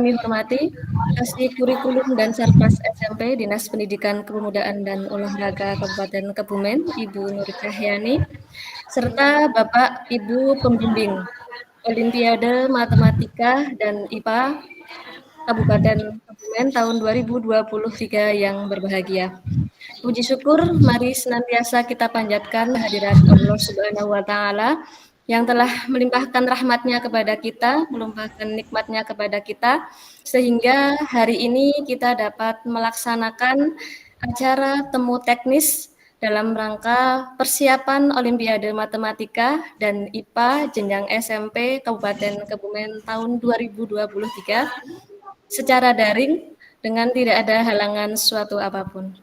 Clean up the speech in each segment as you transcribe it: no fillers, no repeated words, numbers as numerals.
Kami hormati Kasih Kurikulum dan Sarpas SMP Dinas Pendidikan Kepemudaan dan Olahraga Kabupaten Kebumen, Ibu Nur Cahyani, serta Bapak Ibu Pembimbing Olimpiade Matematika dan IPA Kabupaten Kebumen tahun 2023 yang berbahagia. Puji syukur mari senantiasa kita panjatkan kehadirat Allah Subhanahu wa Ta'ala yang telah melimpahkan rahmatnya kepada kita, melimpahkan nikmatnya kepada kita, sehingga hari ini kita dapat melaksanakan acara temu teknis dalam rangka persiapan Olimpiade Matematika dan IPA jenjang SMP Kabupaten Kebumen tahun 2023 secara daring dengan tidak ada halangan suatu apapun.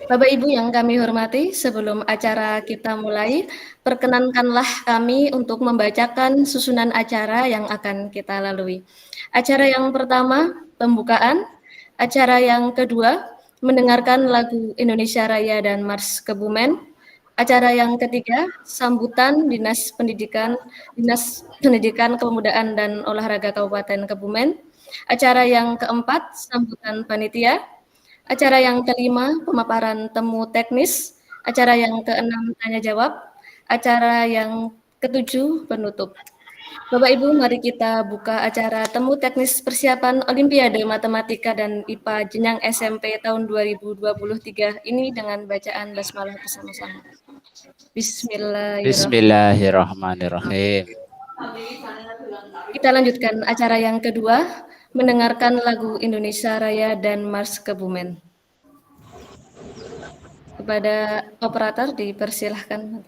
Bapak Ibu yang kami hormati, sebelum acara kita mulai, perkenankanlah kami untuk membacakan susunan acara yang akan kita lalui. Acara yang pertama, pembukaan. Acara yang kedua, mendengarkan lagu Indonesia Raya dan Mars Kebumen. Acara yang ketiga, sambutan Dinas Pendidikan Kepemudaan dan Olahraga Kabupaten Kebumen. Acara yang keempat, sambutan panitia. Acara yang kelima, pemaparan temu teknis. Acara yang keenam, tanya jawab. Acara yang ketujuh, penutup. Bapak Ibu, mari kita buka acara temu teknis persiapan Olimpiade Matematika dan IPA jenjang SMP tahun 2023 ini dengan bacaan basmalah bersama-sama. Bismillahirrahmanirrahim. Kita lanjutkan acara yang kedua, mendengarkan lagu Indonesia Raya dan Mars Kebumen. Kepada operator dipersilahkan.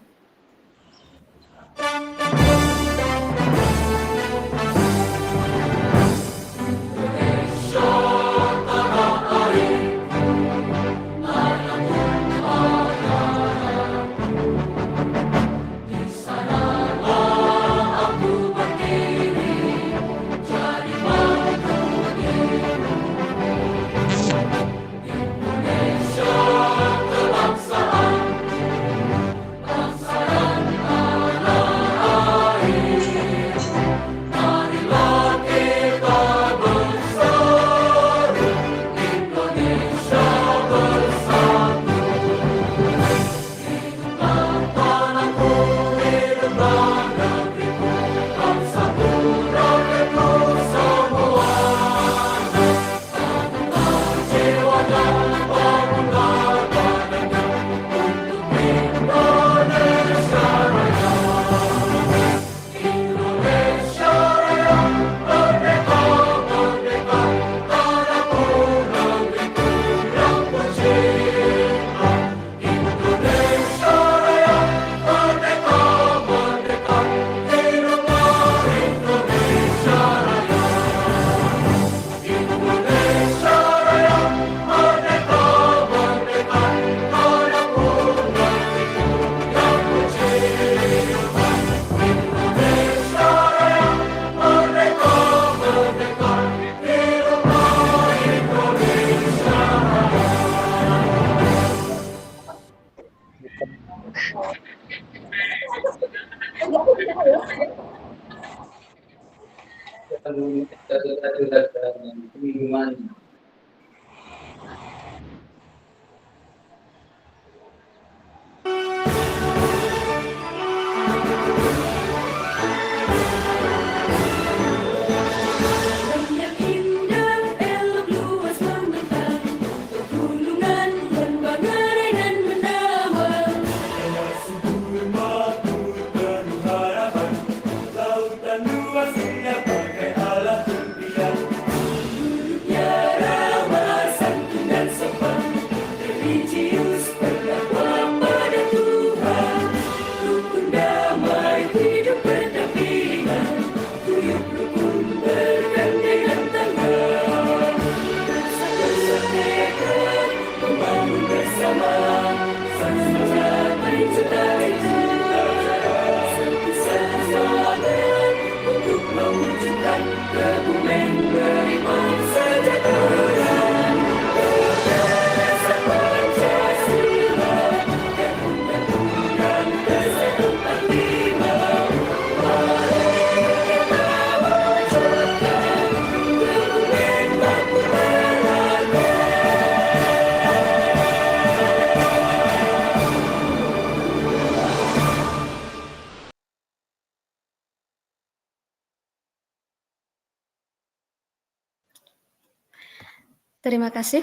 Terima kasih.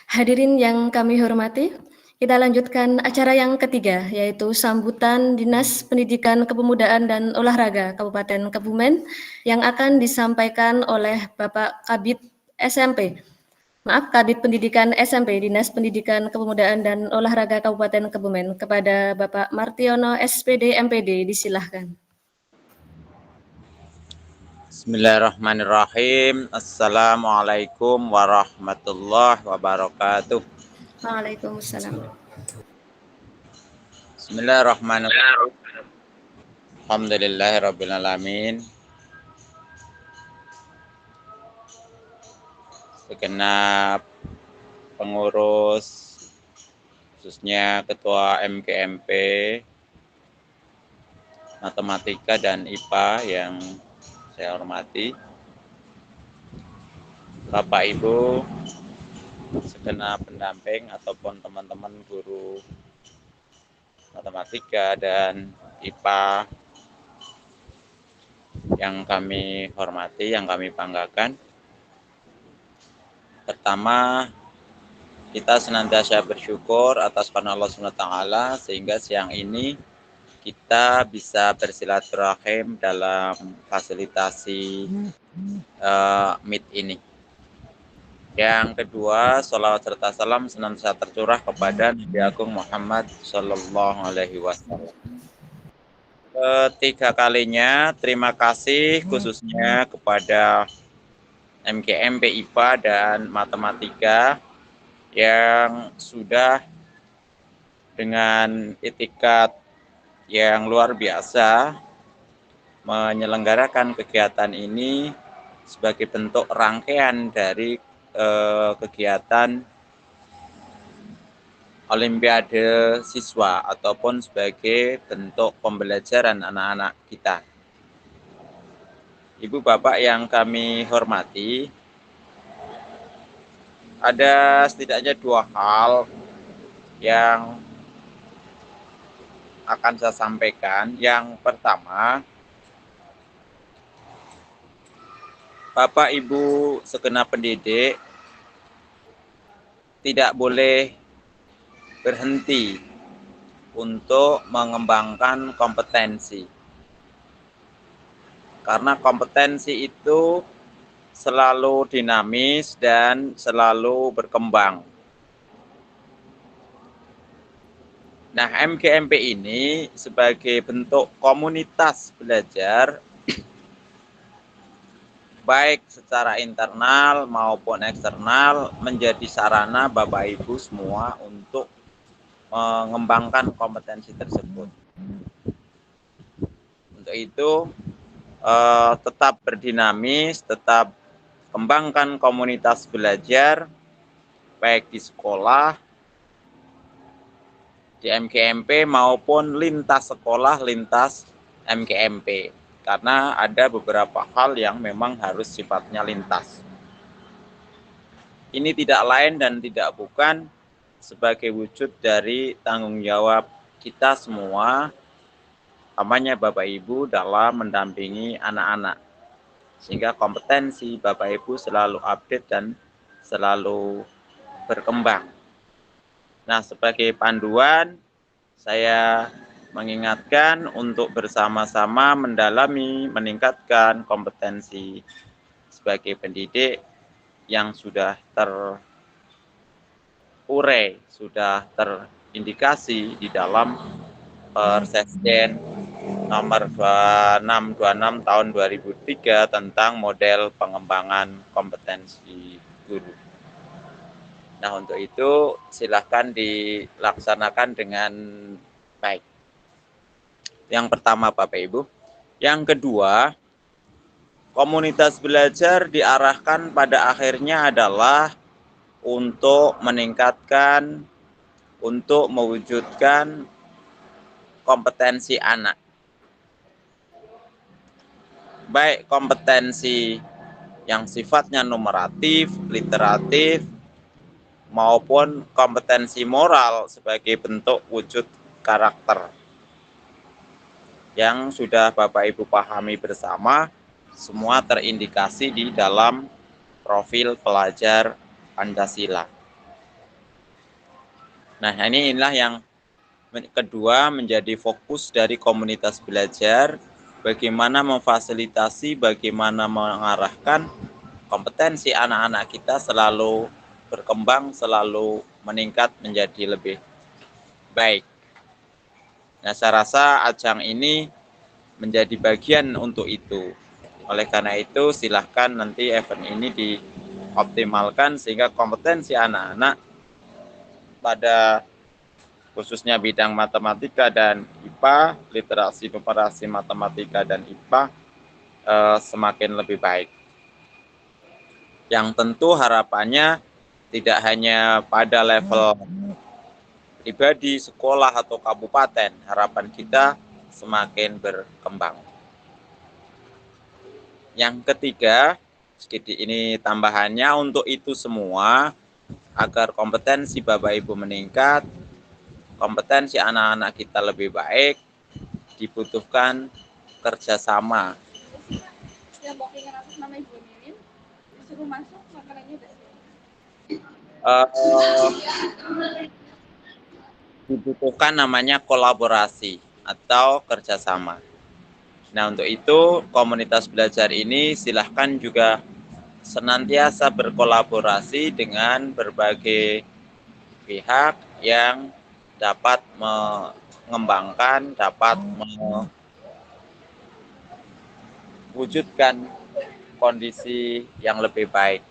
Hadirin yang kami hormati, kita lanjutkan acara yang ketiga, yaitu sambutan Dinas Pendidikan Kepemudaan dan Olahraga Kabupaten Kebumen yang akan disampaikan oleh Bapak Kabid SMP. Maaf, Kabid Pendidikan SMP, Dinas Pendidikan Kepemudaan dan Olahraga Kabupaten Kebumen, kepada Bapak Martiono SPD MPD, disilahkan. Bismillahirrahmanirrahim. Assalamualaikum warahmatullahi wabarakatuh. Waalaikumsalam. Bismillahirrahmanirrahim. Alhamdulillahirrabbilalamin. Segenap pengurus, khususnya Ketua MKMP, Matematika dan IPA yang saya hormati, Bapak Ibu, segenap pendamping ataupun teman-teman guru Matematika dan IPA yang kami hormati, yang kami banggakan. Pertama, kita senantiasa bersyukur atas karunia Allah SWT sehingga siang ini kita bisa bersilaturahim dalam fasilitasi Meet ini. Yang kedua, sholawat serta salam senantiasa tercurah kepada Nabi Agung Muhammad Sallallahu Alaihi Wasallam. Ketiga kalinya, terima kasih khususnya kepada MKMP IPA dan Matematika yang sudah dengan itikat yang luar biasa menyelenggarakan kegiatan ini sebagai bentuk rangkaian dari kegiatan Olimpiade siswa ataupun sebagai bentuk pembelajaran anak-anak kita. Ibu Bapak yang kami hormati, ada setidaknya dua hal yang akan saya sampaikan. Yang pertama, Bapak Ibu segenap pendidik tidak boleh berhenti untuk mengembangkan kompetensi. Karena kompetensi itu selalu dinamis dan selalu berkembang. Nah, MKMP ini sebagai bentuk komunitas belajar, baik secara internal maupun eksternal, menjadi sarana Bapak Ibu semua untuk mengembangkan kompetensi tersebut. Untuk itu, tetap berdinamis, tetap kembangkan komunitas belajar, baik di sekolah, di MKMP maupun lintas sekolah, lintas MKMP. Karena ada beberapa hal yang memang harus sifatnya lintas. Ini tidak lain dan tidak bukan sebagai wujud dari tanggung jawab kita semua, namanya Bapak Ibu dalam mendampingi anak-anak. Sehingga kompetensi Bapak Ibu selalu update dan selalu berkembang. Nah, sebagai panduan, saya mengingatkan untuk bersama-sama mendalami, meningkatkan kompetensi sebagai pendidik yang sudah terurai, sudah terindikasi di dalam Persesden nomor 2626 tahun 2003 tentang model pengembangan kompetensi guru. Nah, untuk itu silahkan dilaksanakan dengan baik. Yang pertama Bapak Ibu. Yang kedua, komunitas belajar diarahkan pada akhirnya adalah untuk meningkatkan, untuk mewujudkan kompetensi anak. Baik kompetensi yang sifatnya numeratif, literatif, maupun kompetensi moral sebagai bentuk wujud karakter. Yang sudah Bapak Ibu pahami bersama, semua terindikasi di dalam profil pelajar Pancasila. Nah, inilah yang kedua menjadi fokus dari komunitas belajar, bagaimana memfasilitasi, bagaimana mengarahkan kompetensi anak-anak kita selalu berkembang, selalu meningkat menjadi lebih baik. Nah, saya rasa ajang ini menjadi bagian untuk itu. Oleh karena itu, silahkan nanti event ini dioptimalkan sehingga kompetensi anak-anak pada khususnya bidang matematika dan IPA, literasi numerasi matematika dan IPA semakin lebih baik. Yang tentu harapannya tidak hanya pada level pribadi, sekolah, atau kabupaten, harapan kita semakin berkembang. Yang ketiga, sedikit ini tambahannya, untuk itu semua, agar kompetensi Bapak Ibu meningkat, kompetensi anak-anak kita lebih baik, dibutuhkan kerjasama. Dibutuhkan namanya kolaborasi atau kerjasama. Nah, untuk itu komunitas belajar ini silahkan juga senantiasa berkolaborasi dengan berbagai pihak yang dapat mengembangkan, dapat mewujudkan kondisi yang lebih baik.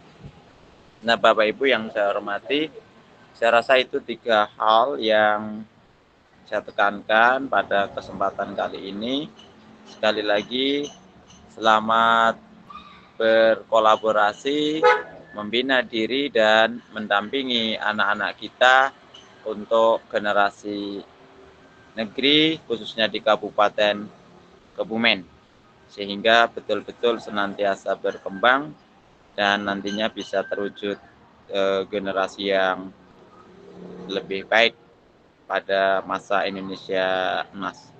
Nah, Bapak Ibu yang saya hormati, saya rasa itu 3 hal yang saya tekankan pada kesempatan kali ini. Sekali lagi, selamat berkolaborasi, membina diri dan mendampingi anak-anak kita untuk generasi negeri, khususnya di Kabupaten Kebumen, sehingga betul-betul senantiasa berkembang dan nantinya bisa terwujud generasi yang lebih baik pada masa Indonesia emas.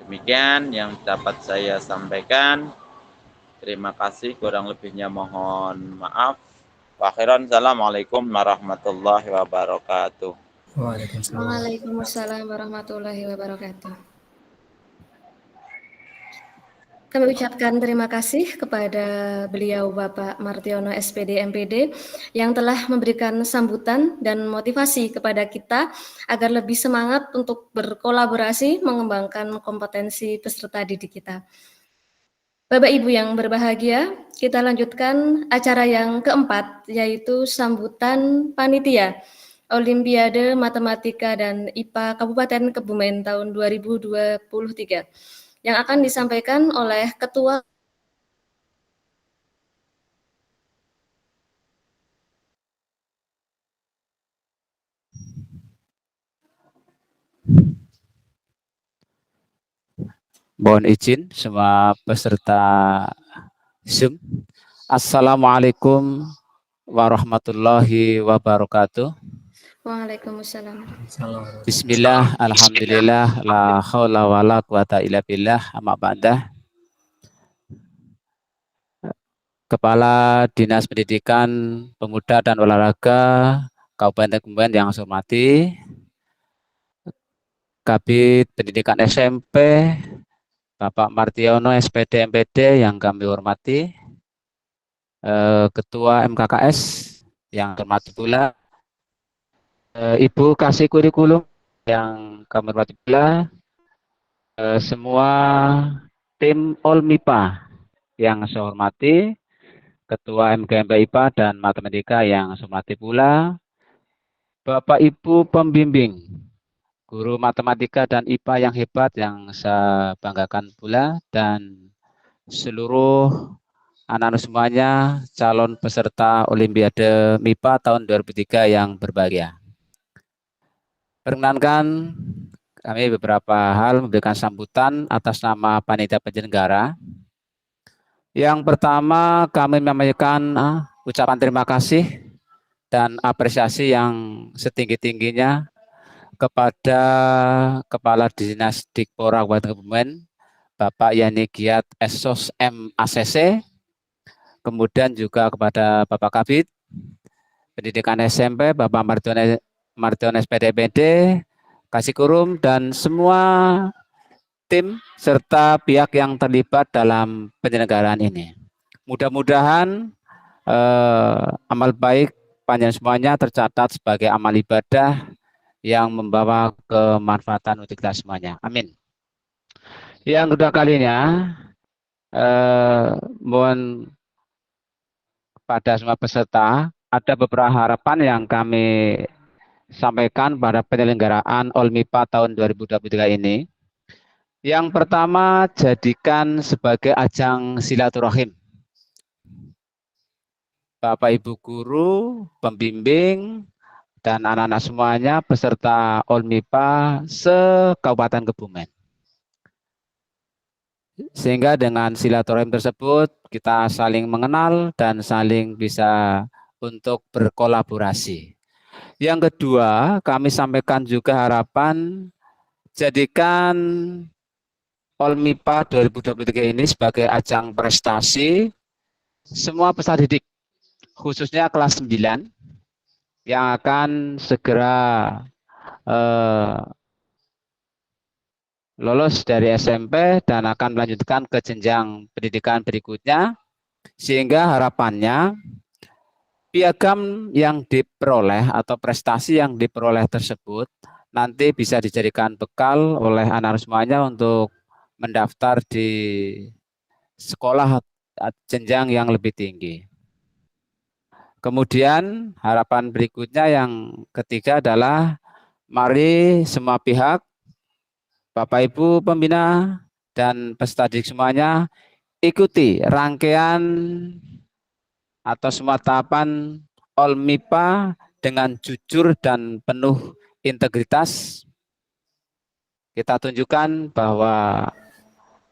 Demikian yang dapat saya sampaikan. Terima kasih, kurang lebihnya mohon maaf. Akhiran, assalamualaikum warahmatullahi wabarakatuh. Waalaikumsalam warahmatullahi wabarakatuh. Kami ucapkan terima kasih kepada beliau Bapak Martiono SPD MPD yang telah memberikan sambutan dan motivasi kepada kita agar lebih semangat untuk berkolaborasi mengembangkan kompetensi peserta didik kita. Bapak Ibu yang berbahagia, kita lanjutkan acara yang keempat, yaitu sambutan panitia Olimpiade Matematika dan IPA Kabupaten Kebumen tahun 2023 yang akan disampaikan oleh Ketua Mohon izin semua peserta Zoom. Assalamualaikum warahmatullahi wabarakatuh. Waalaikumsalam. Bismillah, alhamdulillah, la haula wa la quwata illa billah, amma ba'dah. Kepala Dinas Pendidikan Pemuda dan Olahraga Kabupaten Kebumen yang saya hormati, Kabid Pendidikan SMP Bapak Martiono SPD MPD yang kami hormati, Ketua MKKS yang hormati pula, Ibu Kasih Kurikulum yang kami hormati pula, semua tim Olmipa yang saya hormati, Ketua MGMP IPA dan Matematika yang saya hormati pula, Bapak Ibu pembimbing, guru matematika dan IPA yang hebat yang saya banggakan pula, dan seluruh anak-anak semuanya calon peserta Olimpiade MIPA tahun 2003 yang berbahagia. Perkenankan kami beberapa hal memberikan sambutan atas nama panitia penyelenggara. Yang pertama, kami menyampaikan ucapan terima kasih dan apresiasi yang setinggi-tingginya kepada Kepala Dinas Dikpora Kabupaten Kebumen, Bapak Yani Giat Esos M ACC, kemudian juga kepada Bapak Kabid, Pendidikan SMP, Bapak Martiones PDPD, Kasikurum, dan semua tim serta pihak yang terlibat dalam penyelenggaraan ini. Mudah-mudahan amal baik panjang semuanya tercatat sebagai amal ibadah yang membawa kemanfaatan untuk kita semuanya. Amin. Yang kedua kalinya, mohon pada semua peserta, ada beberapa harapan yang kami sampaikan pada penyelenggaraan OLMIPA tahun 2023 ini. Yang pertama, jadikan sebagai ajang silaturahim. Bapak Ibu guru, pembimbing, dan anak-anak semuanya peserta OLMIPA se-Kabupaten Kebumen. Sehingga dengan silaturahim tersebut kita saling mengenal dan saling bisa untuk berkolaborasi. Yang kedua, kami sampaikan juga harapan jadikan OLMIPA 2023 ini sebagai ajang prestasi semua peserta didik, khususnya kelas 9 yang akan segera lolos dari SMP dan akan melanjutkan ke jenjang pendidikan berikutnya, sehingga harapannya piagam yang diperoleh atau prestasi yang diperoleh tersebut nanti bisa dijadikan bekal oleh anak semuanya untuk mendaftar di sekolah jenjang yang lebih tinggi. Kemudian harapan berikutnya yang ketiga adalah mari semua pihak, Bapak Ibu pembina dan peserta didik semuanya ikuti rangkaian atau semua tahapan OLMIPA dengan jujur dan penuh integritas. Kita tunjukkan bahwa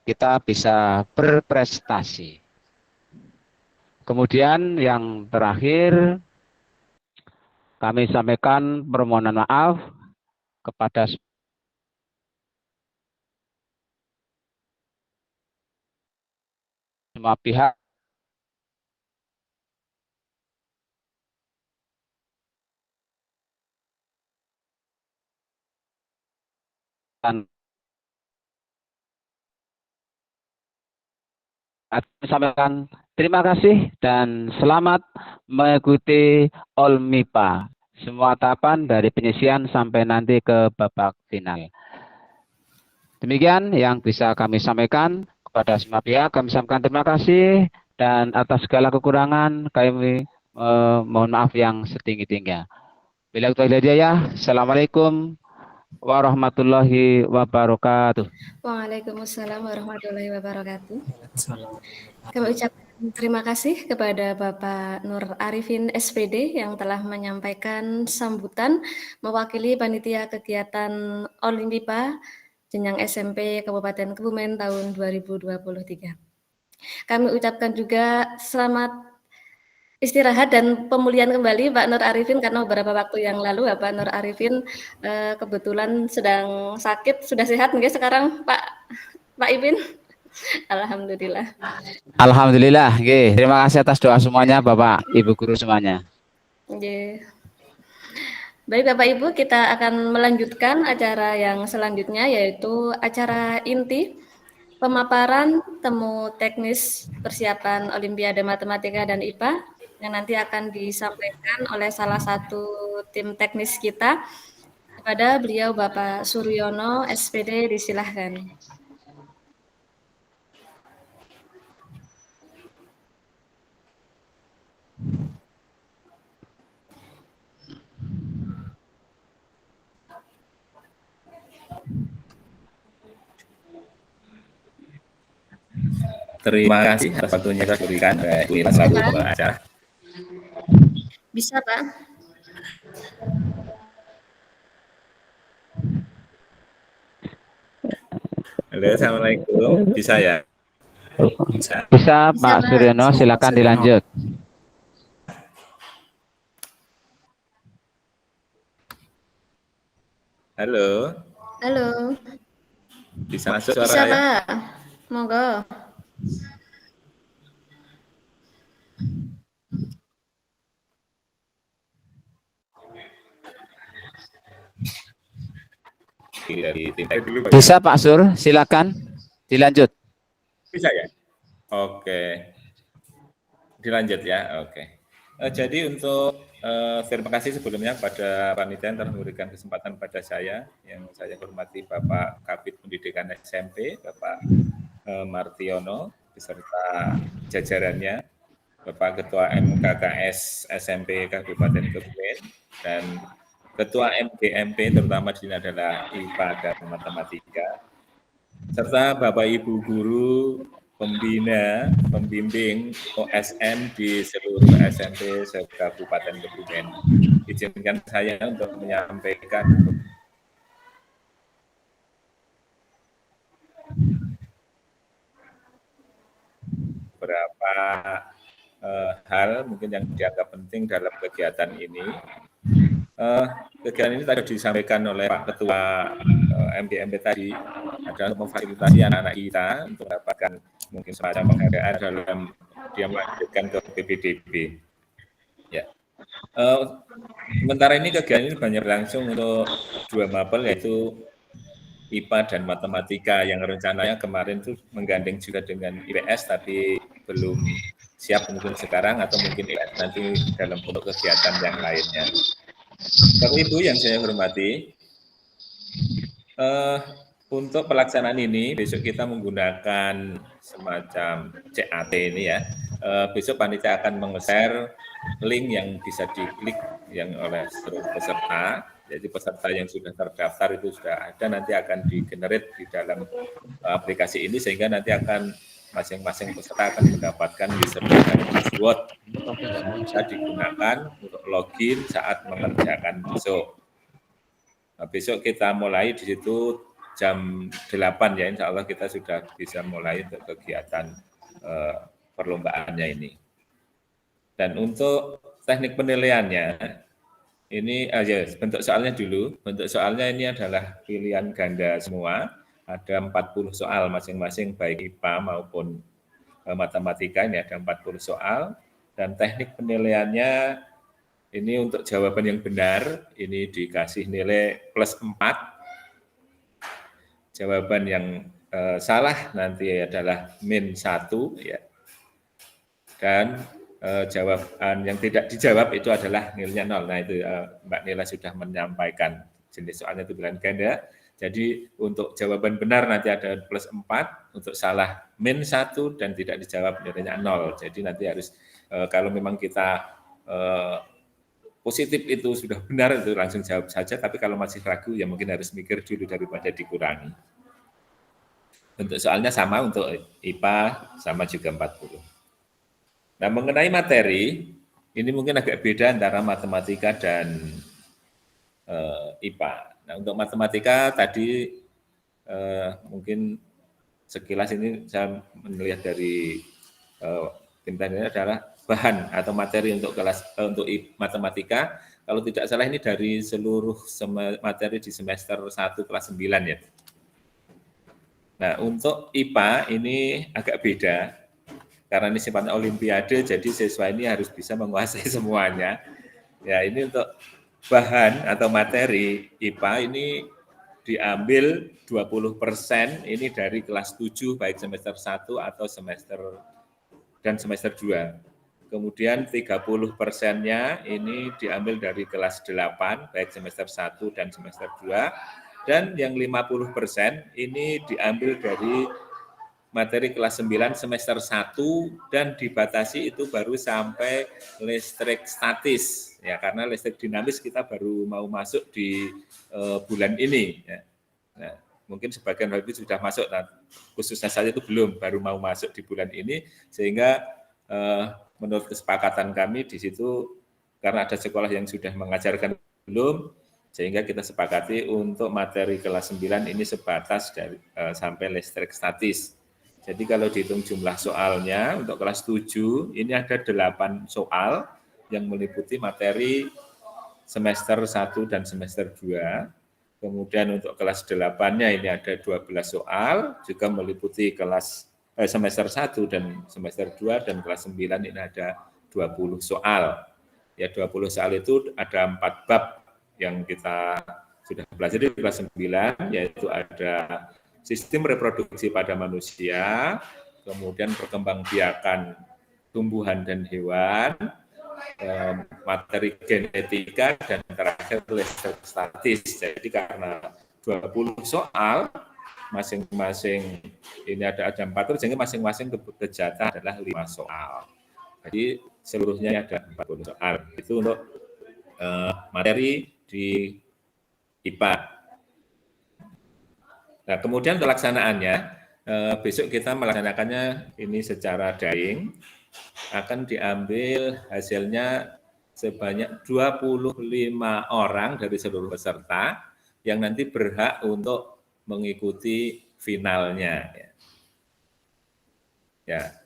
kita bisa berprestasi. Kemudian yang terakhir, kami sampaikan permohonan maaf kepada semua pihak dan sampaikan terima kasih dan selamat mengikuti OLMIPA. Semua tahapan dari penyisian sampai nanti ke babak final. Demikian yang bisa kami sampaikan kepada semua pihak. Kami sampaikan terima kasih dan atas segala kekurangan kami mohon maaf yang setinggi-tingginya. Bila kita hidayah, assalamualaikum warahmatullahi wabarakatuh. Waalaikumsalam warahmatullahi wabarakatuh. Kami ucapkan terima kasih kepada Bapak Nur Arifin SPD yang telah menyampaikan sambutan mewakili panitia kegiatan OLMIPA jenjang SMP Kabupaten Kebumen tahun 2023. Kami ucapkan juga selamat istirahat dan pemulihan kembali Pak Nur Arifin karena beberapa waktu yang lalu Pak Nur Arifin kebetulan sedang sakit. Sudah sehat nggih sekarang Pak Ipin? Alhamdulillah. Alhamdulillah, nggih. Terima kasih atas doa semuanya Bapak Ibu guru semuanya. Nggih. Baik Bapak Ibu, kita akan melanjutkan acara yang selanjutnya yaitu acara inti pemaparan temu teknis persiapan Olimpiade Matematika dan IPA yang nanti akan disampaikan oleh salah satu tim teknis kita. Kepada beliau Bapak Suryono SPD disilahkan. Terima kasih atas waktunya yang diberikan. Inilah selaku pengacara. Bisa, Pak. Halo, assalamualaikum. Bisa ya? Bisa Pak Suryono, silakan dilanjut. Halo. Halo. Bisa masuk suara Bisa, ya? Pak. Monggo. dari tim dulu, Pak. Bisa Pak Sur, silakan dilanjut. Bisa ya? Oke. Dilanjut ya, oke. Jadi untuk terima kasih sebelumnya pada panitia yang telah memberikan kesempatan pada saya, yang saya hormati Bapak Kabid Pendidikan SMP, Bapak Martiono, beserta jajarannya, Bapak Ketua MKKS SMP Kabupaten Kebumen, dan Ketua MGMP, terutama di sini adalah IPA dan Matematika, serta Bapak Ibu Guru, pembina, pembimbing OSN di seluruh SMP se-Kabupaten Kebumen. Izinkan saya untuk menyampaikan beberapa hal mungkin yang dianggap penting dalam kegiatan ini. Kegiatan ini tadi disampaikan oleh Pak Ketua MGMP tadi, adalah memfasilitasi anak-anak kita untuk mendapatkan mungkin semacam penghargaan dalam dia melanjutkan ke PPDB. Ya. Sementara ini kegiatan ini banyak berlangsung untuk 2 mapel, yaitu IPA dan Matematika, yang rencananya kemarin itu menggandeng juga dengan IPS, tapi belum siap mungkin sekarang, atau mungkin IPS nanti dalam bentuk kegiatan yang lainnya. Bapak Ibu yang saya hormati, untuk pelaksanaan ini besok kita menggunakan semacam CAT ini ya. Besok panitia akan meng-share link yang bisa diklik yang oleh seluruh peserta. Jadi peserta yang sudah terdaftar itu sudah ada, nanti akan di-generate di dalam aplikasi ini, sehingga nanti akan masing-masing peserta akan mendapatkan username dan password yang bisa digunakan untuk login saat mengerjakan besok. Nah, besok kita mulai di situ jam 8 ya, insya Allah kita sudah bisa mulai untuk kegiatan perlombaannya ini. Dan untuk teknik penilaiannya, ini ya, bentuk soalnya dulu. Bentuk soalnya ini adalah pilihan ganda semua, ada 40 soal masing-masing, baik IPA maupun matematika, ini ada 40 soal. Dan teknik penilaiannya, ini untuk jawaban yang benar, ini dikasih nilai plus 4. Jawaban yang salah nanti adalah min 1, ya. Dan jawaban yang tidak dijawab itu adalah nilainya 0. Nah itu Mbak Nila sudah menyampaikan, jenis soalnya itu pilihan ganda. Jadi untuk jawaban benar nanti ada plus 4, untuk salah min 1, dan tidak dijawab nilainya 0. Jadi nanti harus kalau memang kita positif itu sudah benar, itu langsung jawab saja, tapi kalau masih ragu ya mungkin harus mikir dulu daripada dikurangi. Bentuk soalnya sama untuk IPA, sama juga 40. Nah, mengenai materi, ini mungkin agak beda antara matematika dan IPA. Nah, untuk matematika tadi mungkin sekilas ini saya melihat dari tim ini adalah bahan atau materi untuk kelas untuk matematika. Kalau tidak salah ini dari seluruh materi di semester 1 kelas 9 ya. Nah, untuk IPA ini agak beda, karena ini sifatnya olimpiade, jadi siswa ini harus bisa menguasai semuanya. Ya, ini untuk bahan atau materi IPA ini diambil 20% ini dari kelas 7, baik semester 1 atau semester 2. Kemudian 30%-nya ini diambil dari kelas 8, baik semester 1 dan semester 2. Dan yang 50% ini diambil dari materi kelas 9 semester 1, dan dibatasi itu baru sampai listrik statis. Ya, karena listrik dinamis kita baru mau masuk di bulan ini. Ya. Nah, mungkin sebagian lagi sudah masuk, nah, khususnya saya itu belum, baru mau masuk di bulan ini, sehingga menurut kesepakatan kami di situ, karena ada sekolah yang sudah mengajarkan belum, sehingga kita sepakati untuk materi kelas 9 ini sebatas dari sampai listrik statis. Jadi kalau dihitung jumlah soalnya untuk kelas 7 ini ada 8 soal yang meliputi materi semester 1 dan semester 2. Kemudian untuk kelas 8-nya ini ada 12 soal, juga meliputi kelas semester 1 dan semester 2, dan kelas 9 ini ada 20 soal. Ya, 20 soal itu ada 4 bab yang kita sudah pelajari di kelas 9, yaitu ada sistem reproduksi pada manusia, kemudian perkembangbiakan tumbuhan dan hewan, materi genetika, dan terakhir listrik statis. Jadi karena 20 soal, masing-masing ini ada 4 sehingga masing-masing kejatah adalah 5 soal. Jadi seluruhnya ada 40 soal. Itu untuk materi di IPA. Nah, kemudian pelaksanaannya, besok kita melaksanakannya ini secara daring, akan diambil hasilnya sebanyak 25 orang dari seluruh peserta yang nanti berhak untuk mengikuti finalnya. Ya.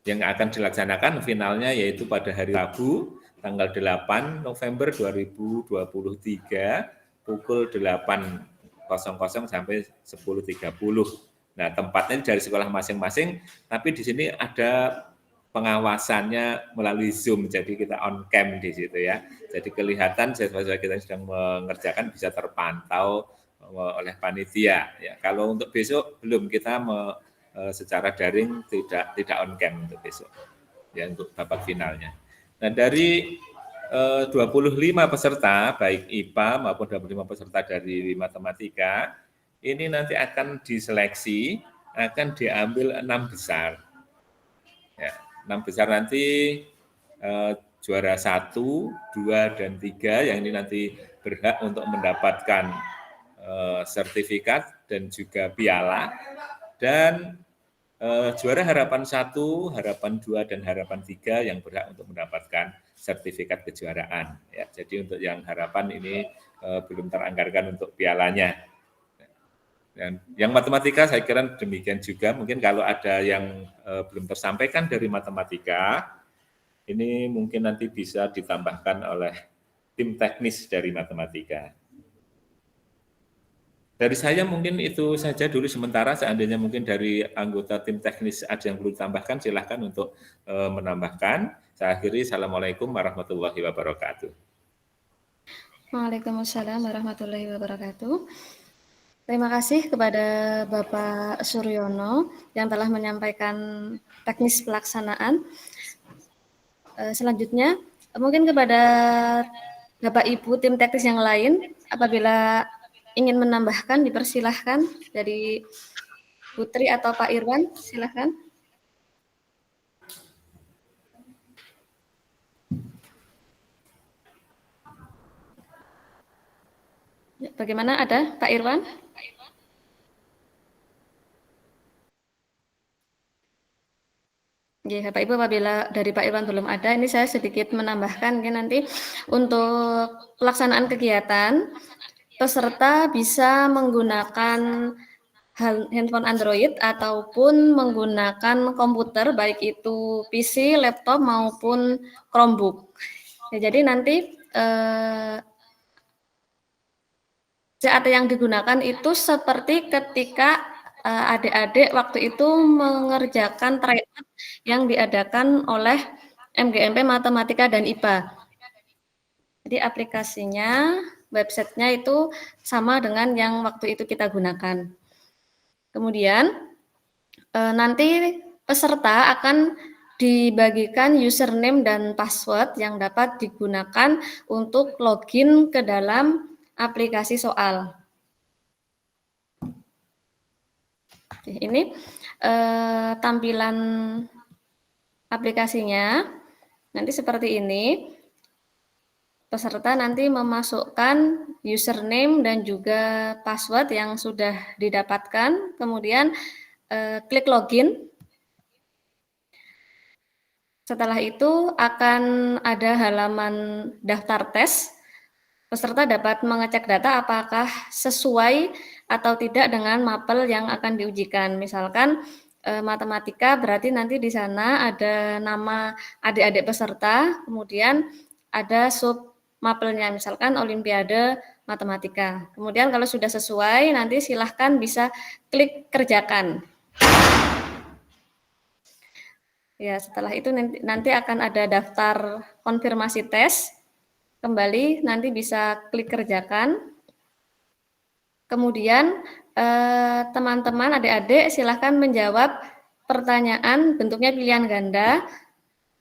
Yang akan dilaksanakan finalnya yaitu pada hari Rabu, tanggal 8 November 2023, pukul 8.00 sampai 10.30. Nah, tempatnya dari sekolah masing-masing, tapi di sini ada pengawasannya melalui Zoom, jadi kita on cam di situ ya. Jadi kelihatan siswa-siswa kita yang sedang mengerjakan bisa terpantau oleh panitia. Ya, kalau untuk besok belum, kita secara daring tidak on cam untuk besok. Ya, untuk babak finalnya. Nah, dari 25 peserta, baik IPA maupun 25 peserta dari matematika, ini nanti akan diseleksi, akan diambil 6 besar. Ya, 6 besar nanti juara 1, 2, dan 3 yang ini nanti berhak untuk mendapatkan sertifikat dan juga piala. Dan juara harapan 1, harapan 2, dan harapan 3 yang berhak untuk mendapatkan sertifikat kejuaraan. Ya, jadi untuk yang harapan ini belum teranggarkan untuk pialanya. Dan yang matematika saya kira demikian juga. Mungkin kalau ada yang belum tersampaikan dari matematika, ini mungkin nanti bisa ditambahkan oleh tim teknis dari matematika. Dari saya mungkin itu saja dulu sementara. Seandainya mungkin dari anggota tim teknis ada yang perlu ditambahkan, silahkan untuk menambahkan. Saya akhiri, Assalamualaikum warahmatullahi wabarakatuh. Waalaikumsalam warahmatullahi wabarakatuh. Terima kasih kepada Bapak Suryono yang telah menyampaikan teknis pelaksanaan. Selanjutnya, mungkin kepada Bapak Ibu tim teknis yang lain, apabila ingin menambahkan, dipersilahkan dari Putri atau Pak Irwan, silahkan. Bagaimana, ada Pak Irwan? Ya, Bapak Ibu, apabila dari Pak Irwan belum ada, ini saya sedikit menambahkan, mungkin nanti untuk pelaksanaan kegiatan, peserta bisa menggunakan handphone Android ataupun menggunakan komputer, baik itu PC, laptop, maupun Chromebook. Ya, jadi nanti CAT yang digunakan itu seperti ketika adik-adik waktu itu mengerjakan tryout yang diadakan oleh MGMP Matematika dan IPA. Jadi aplikasinya, websitenya itu sama dengan yang waktu itu kita gunakan. Kemudian nanti peserta akan dibagikan username dan password yang dapat digunakan untuk login ke dalam aplikasi soal. Oke, ini tampilan aplikasinya nanti seperti ini. Peserta nanti memasukkan username dan juga password yang sudah didapatkan, kemudian klik login. Setelah itu akan ada halaman daftar tes. Peserta dapat mengecek data apakah sesuai atau tidak dengan mapel yang akan diujikan. Misalkan matematika, berarti nanti di sana ada nama adik-adik peserta, kemudian ada sub mapelnya, misalkan Olimpiade Matematika. Kemudian kalau sudah sesuai, nanti silahkan bisa klik kerjakan. Ya, setelah itu nanti akan ada daftar konfirmasi tes. Kembali nanti bisa klik kerjakan. Kemudian teman-teman adik-adik silahkan menjawab pertanyaan bentuknya pilihan ganda,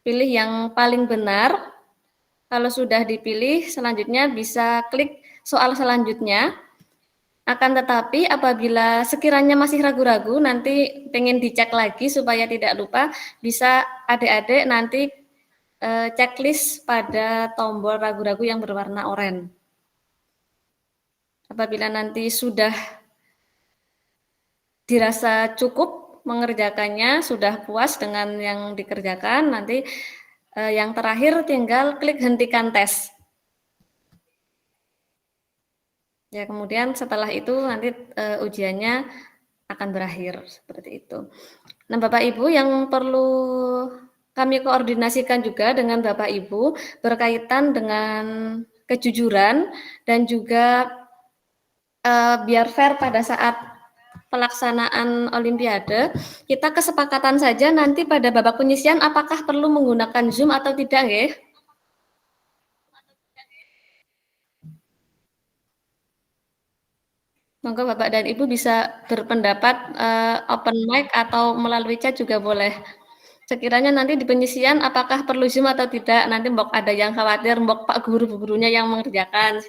pilih yang paling benar. Kalau sudah dipilih, selanjutnya bisa klik soal selanjutnya. Akan tetapi apabila sekiranya masih ragu-ragu, nanti pengen dicek lagi supaya tidak lupa, bisa adik-adik nanti checklist pada tombol ragu-ragu yang berwarna oranye. Apabila nanti sudah dirasa cukup mengerjakannya, sudah puas dengan yang dikerjakan, nanti yang terakhir tinggal klik hentikan tes. Ya, kemudian setelah itu nanti ujiannya akan berakhir seperti itu. Nah, Bapak Ibu yang perlu kami koordinasikan juga dengan Bapak Ibu berkaitan dengan kejujuran dan juga biar fair pada saat pelaksanaan Olimpiade, kita kesepakatan saja nanti pada babak penyisian apakah perlu menggunakan Zoom atau tidak, nggih? Monggo Bapak dan Ibu bisa berpendapat open mic atau melalui chat juga boleh. Sekiranya nanti di penyisian apakah perlu Zoom atau tidak, nanti mbok ada yang khawatir, mbok Pak guru-gurunya yang mengerjakan.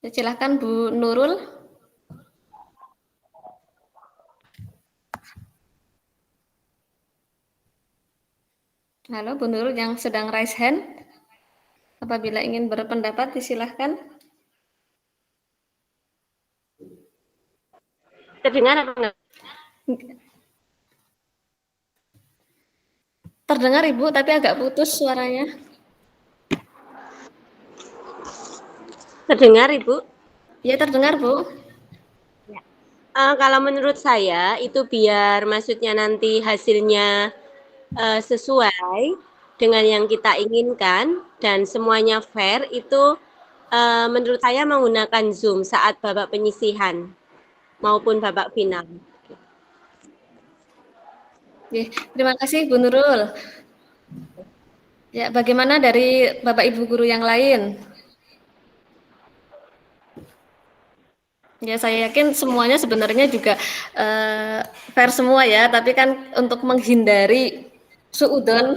Silahkan Bu Nurul. Halo Bu Nurul yang sedang raise hand. Apabila ingin berpendapat disilahkan. Terdengar apa enggak? Terdengar Ibu, tapi agak putus suaranya. Terdengar Ibu? Ya, terdengar Bu. Kalau menurut saya itu biar maksudnya nanti hasilnya sesuai dengan yang kita inginkan dan semuanya fair, itu menurut saya menggunakan Zoom saat babak penyisihan maupun babak final. Oke, terima kasih Bu Nurul. Ya, bagaimana dari Bapak Ibu guru yang lain? Ya, saya yakin semuanya sebenarnya juga fair semua ya, tapi kan untuk menghindari suudon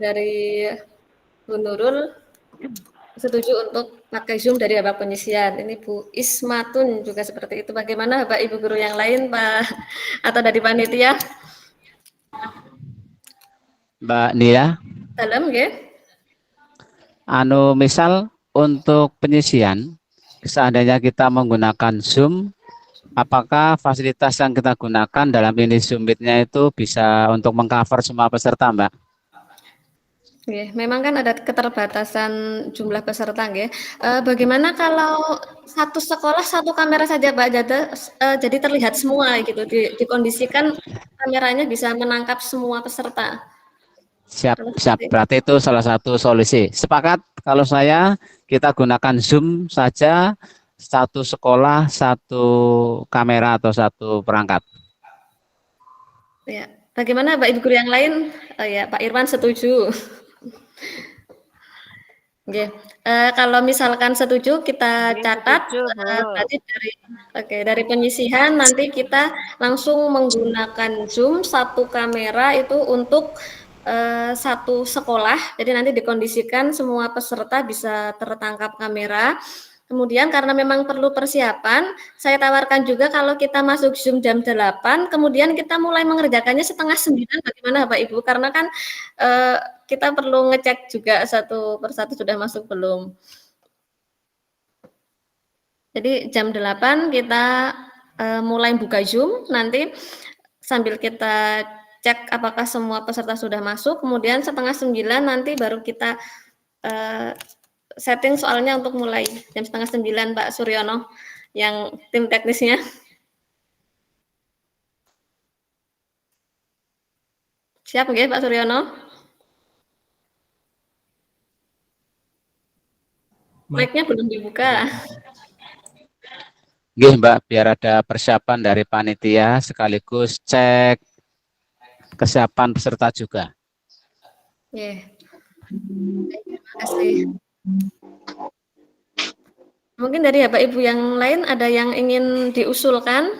dari Bu Nurul setuju untuk pakai Zoom dari babak penyisian. Ini Bu Ismatun juga seperti itu. Bagaimana Bapak Ibu guru yang lain, Pak? Atau dari panitia? Mbak Nia, Dalam, ya? misal untuk penyisian, seandainya kita menggunakan Zoom, apakah fasilitas yang kita gunakan dalam ini Zoom Meet-nya itu bisa untuk mengcover semua peserta, Mbak? Ya, memang kan ada keterbatasan jumlah peserta, ya. Bagaimana kalau satu sekolah satu kamera saja, Pak? Jadi terlihat semua gitu, dikondisikan kameranya bisa menangkap semua peserta. Siap. Berarti itu salah satu solusi. Sepakat kalau saya kita gunakan Zoom saja, satu sekolah, satu kamera atau satu perangkat. Ya, bagaimana Pak Ibu guru yang lain? Ya, Pak Irwan setuju. Oke, kalau misalkan setuju kita catat berarti dari penyisihan nanti kita langsung menggunakan Zoom satu kamera itu untuk satu sekolah, jadi nanti dikondisikan semua peserta bisa tertangkap kamera. Kemudian karena memang perlu persiapan, saya tawarkan juga kalau kita masuk Zoom jam 8, kemudian kita mulai mengerjakannya setengah 9, bagaimana Bapak Ibu? Karena kan kita perlu ngecek juga satu persatu sudah masuk belum. Jadi jam 8 kita mulai buka Zoom, nanti sambil kita cek apakah semua peserta sudah masuk, kemudian setengah 9 nanti baru kita setting soalnya untuk mulai jam setengah 9, Pak Suryono yang tim teknisnya. Siap nggih Pak Suryono? Mic-nya belum dibuka. Nggih, Mbak, biar ada persiapan dari panitia sekaligus cek kesiapan peserta juga. Yeah. Terima kasih. Mungkin dari Bapak Ibu yang lain ada yang ingin diusulkan?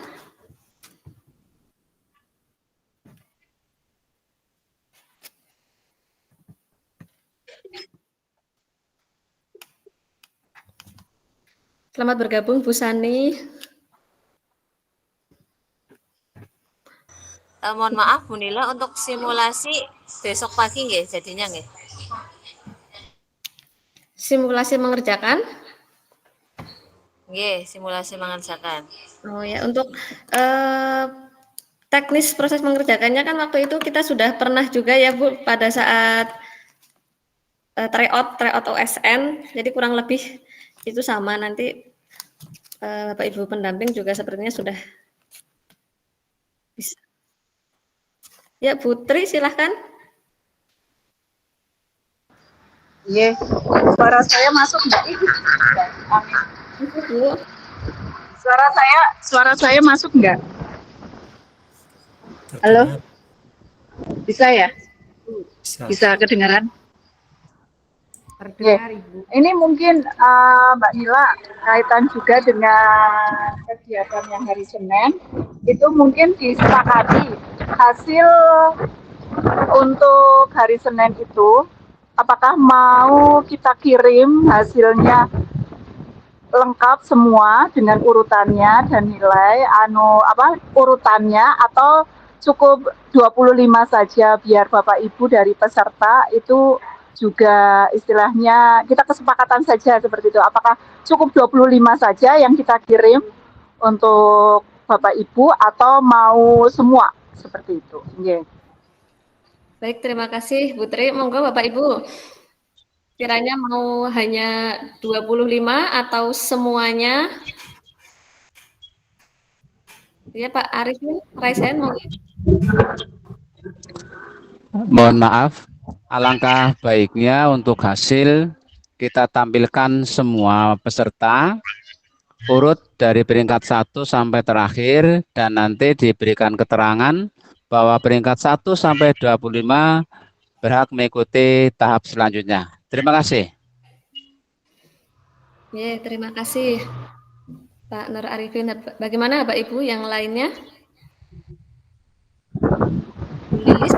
Selamat bergabung Bu Sani. Mohon maaf Bu Nila, untuk simulasi besok pagi nggih jadinya nggih. Simulasi mengerjakan? Nggih, simulasi mengerjakan. Oh ya, untuk teknis proses mengerjakannya kan waktu itu kita sudah pernah juga ya Bu pada saat tryout OSN, jadi kurang lebih itu sama. Nanti Bapak Ibu pendamping juga sepertinya sudah bisa. Ya, Putri silahkan. Iya, suara saya masuk nggak? Bu. Suara saya masuk nggak? Halo, bisa ya? Bisa kedengaran? Oke. Ini mungkin Mbak Nila kaitan juga dengan kegiatan yang hari Senin, itu mungkin disepakati hasil untuk hari Senin itu, apakah mau kita kirim hasilnya lengkap semua dengan urutannya dan nilai urutannya, atau cukup 25 saja biar Bapak Ibu dari peserta itu juga istilahnya kita kesepakatan saja seperti itu. Apakah cukup 25 saja yang kita kirim untuk Bapak Ibu atau mau semua seperti itu? Yeah. Baik, terima kasih Bu Tri. Monggo Bapak Ibu. Kiranya mau hanya 25 atau semuanya? Ya Pak Arifin, Raisen monggo. Mohon maaf, alangkah baiknya untuk hasil kita tampilkan semua peserta urut dari peringkat 1 sampai terakhir, dan nanti diberikan keterangan bahwa peringkat 1 sampai 25 berhak mengikuti tahap selanjutnya. Terima kasih. Ya, terima kasih Pak Nur Arifin. Bagaimana Bapak Ibu yang lainnya? Lilis?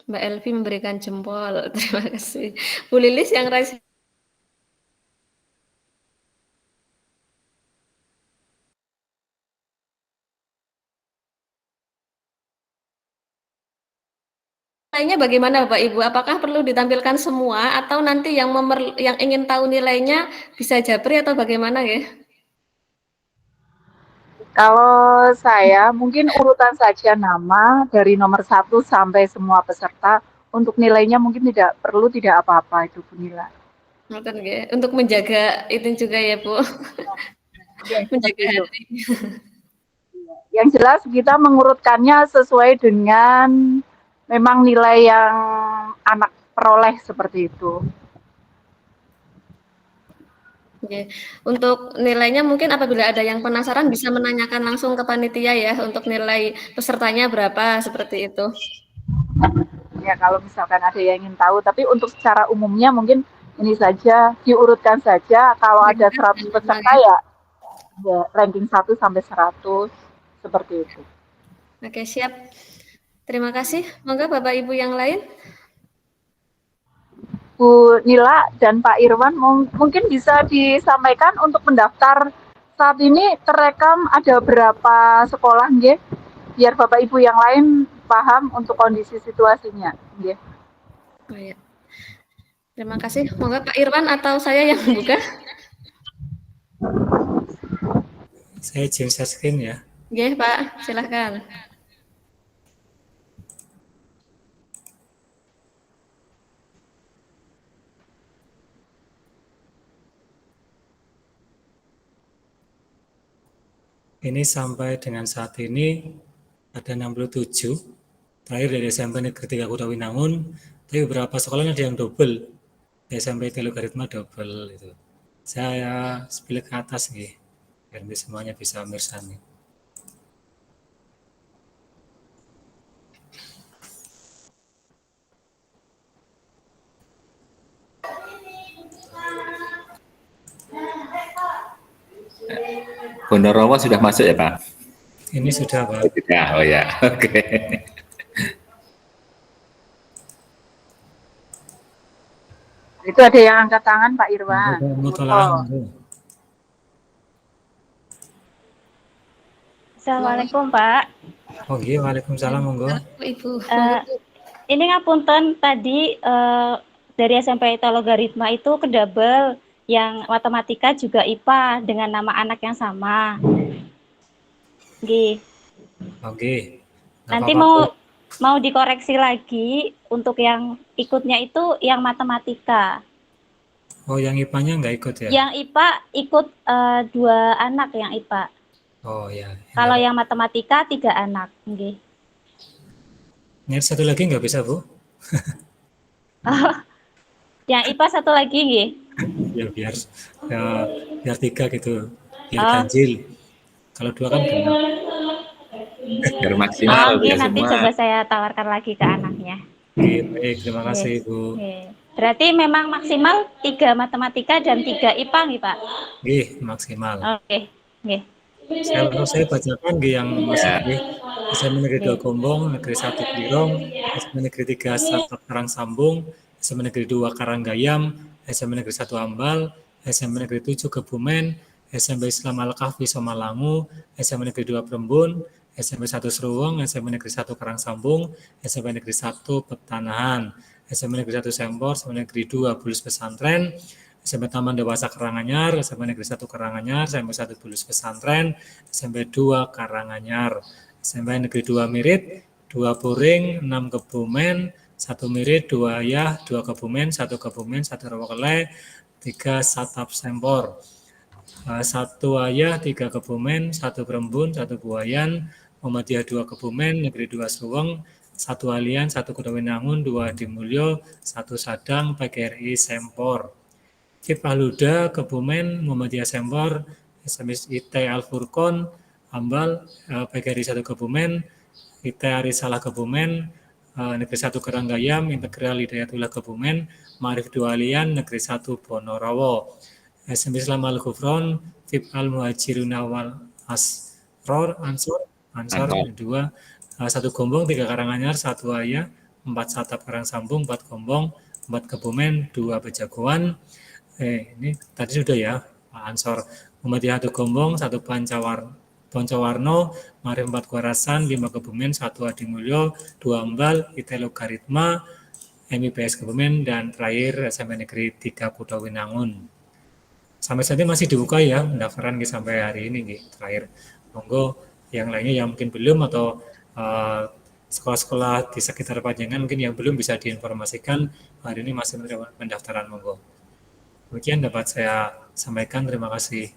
Mbak Elvi memberikan jempol. Terima kasih. Bu Lilis yang raise. Nilainya bagaimana Bapak Ibu? Apakah perlu ditampilkan semua atau nanti yang ingin tahu nilainya bisa japri atau bagaimana ya? Kalau saya mungkin urutan saja nama dari nomor 1 sampai semua peserta. Untuk nilainya mungkin tidak apa-apa itu Bu Nila. Untuk menjaga itu juga ya Bu. Menjaga hati. Yang jelas kita mengurutkannya sesuai dengan memang nilai yang anak peroleh seperti itu. Oke. Untuk nilainya mungkin apabila ada yang penasaran bisa menanyakan langsung ke panitia ya untuk nilai pesertanya berapa seperti itu. Ya kalau misalkan ada yang ingin tahu, tapi untuk secara umumnya mungkin ini saja diurutkan saja. Kalau ada 100 peserta ya ranking 1 sampai 100 seperti itu. Oke, siap. Terima kasih. Monggo Bapak Ibu yang lain. Bu Nila dan Pak Irwan mungkin bisa disampaikan untuk mendaftar saat ini terekam ada berapa sekolah nggih? Biar Bapak Ibu yang lain paham untuk kondisi situasinya nggih. Oh, ya. Terima kasih. Monggo Pak Irwan atau saya yang buka? Saya James Saskin ya. Nggih, Pak. Silakan. Ini sampai dengan saat ini ada 67, terakhir dari SMP Negeri 3 Kudawinangun, tapi beberapa sekolah ada yang double, SMP Logaritma double itu. Saya sebelah ke atas nih. biar nanti semuanya bisa mirsani. Bonorowo sudah masuk ya Pak? Ini sudah Pak. Sudah, oh ya, oke. Itu ada yang angkat tangan Pak Irwan. Assalamualaikum Pak. Oh iya, waalaikumsalam monggo. Ibu. Ini ngapunten tadi dari SMP ITA logaritma itu kedouble, yang matematika juga IPA dengan nama anak yang sama. Oke. Nanti mau dikoreksi lagi untuk yang ikutnya itu yang matematika. Oh, yang IPA-nya nggak ikut ya? Yang IPA ikut 2 anak yang IPA. Oh ya. Kalau yang matematika 3 anak. Oke. Ini satu lagi nggak bisa Bu? Yang IPA satu lagi nggih. Ya biar 3 gitu, biar ganjil. Kalau 2 kan genap. Biar maksimal. Oke, nanti coba saya tawarkan lagi ke anaknya. Oke, baik, terima kasih Ibu. Berarti memang maksimal 3 matematika dan 3 IPA nih Pak? Nggih, maksimal. Oke, nggih. Saya bacakan yang masih SMA Negeri 2 Gombong, Negeri 1 Blirong, SMA Negeri 3 Sarta Karangsambung, SMA Negeri 2 Karanggayam, SMA Negeri 1 Ambal, SMA Negeri 7 Kebumen, SMP Islam Al-Kahfi Somalangu, SMA Negeri 2 Prembun, SMP 1 Seruwong, SMP Negeri 1 Karangsambung, SMP Negeri 1 Petanahan, SMP Negeri 1 Sempor, SMP Negeri 2 Bulus Pesantren, SMP Taman Dewasa Karanganyar, SMP Negeri 1 Karanganyar, SMP 1 Bulus Pesantren, SMP 2 Karanganyar, SMP Negeri 2 Mirit, 2 Puring, 6 Kebumen, 1 Mirit, 2 Ayah, 2 Kebumen, 1 Kebumen, 1 Rawakele, 3 Satap Sempor, 1 Ayah, 3 Kebumen, 1 Prembun, 1 Buayan, Muhammadiyah 2 Kebumen, Negeri 2 Suweng, 1 Alian, 1 Kudawinangun, 2 Dimulyo, 1 Sadang, PGRI Sempor. FIP Ahluda, Kebumen, Muhammadiyah Sempor, SMS IT Al-Furqon, Ambal, PGRI 1 Kebumen, IT Arisalah Kebumen, Negeri 1 Karanggayam, Integral Hidayatullah Kebumen, Ma'arif 2 Alian, Negeri 1 Bonorowo, SMP Islam Al-Ghufron, FIP Al-Muhajirun Awal Ansor 2, 1 Gombong, 3 Karanganyar, 1 Ayah, 4 Satap Karangsambung, 4 Gombong, 4 Kebumen, 2 Bejagoan. Ini tadi sudah ya, Pak Ansor. Muhammadiyah 1 Gombong, 1 Poncowarno, Ma'arif 4 Kuarasan, 5 Kebumen, 1 Adimulyo, 2 Ambal, IT Logaritma, MIPS Kebumen, dan terakhir SMP Negeri 3 Kudawinangun. Sampai saat ini masih dibuka ya pendaftaran sampai hari ini terakhir. Monggo yang lainnya yang mungkin belum atau sekolah-sekolah di sekitar Panjenengan mungkin yang belum bisa diinformasikan, hari ini masih menerima pendaftaran, monggo. Demikian dapat saya sampaikan, terima kasih.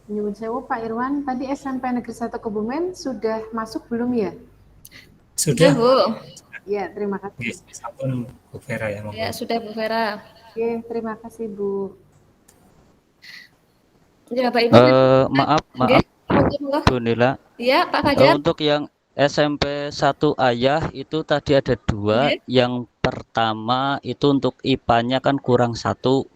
Nyuwun sewu Pak Irwan, tadi SMP Negeri 1 Kebumen sudah masuk belum ya? Sudah Bu. Ya, terima kasih. Sampun Bu Vera ya, monggo. Ya, sudah Bu Vera. Oke, terima kasih Bu. Ya, Pak Ibu. Maaf, Bu Nila. Iya, Pak Fajar. Untuk yang SMP 1 Ayah itu tadi ada 2. Yang pertama itu untuk IPA-nya kan kurang 1.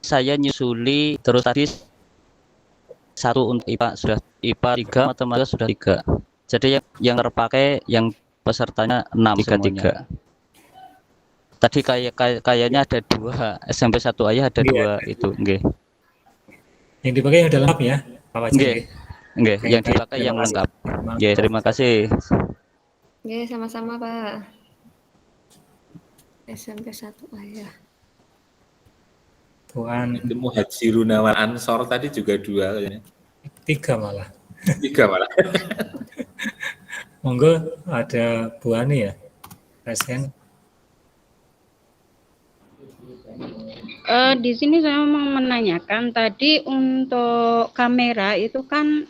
Saya nyusuli terus tadi 1 untuk IPA sudah, IPA 3, matematika sudah 3. Jadi yang terpakai yang pesertanya 6 semuanya. Tadi kayaknya ada 2, SMP 1 Ayah ada 2 itu, nggih. Yang dipakai yang udah lengkap ya, Pak Wajib. Nggih, yang dipakai yang lengkap. Nggih, terima kasih. Nggih, sama-sama Pak. SMP 1 Ayah. Tuan. Itu Muhajirun Awal Ansor tadi juga 2 kayaknya. 3 malah. 3 malah. Monggo ada Bu Ani ya, Presiden. Di sini saya mau menanyakan tadi untuk kamera itu kan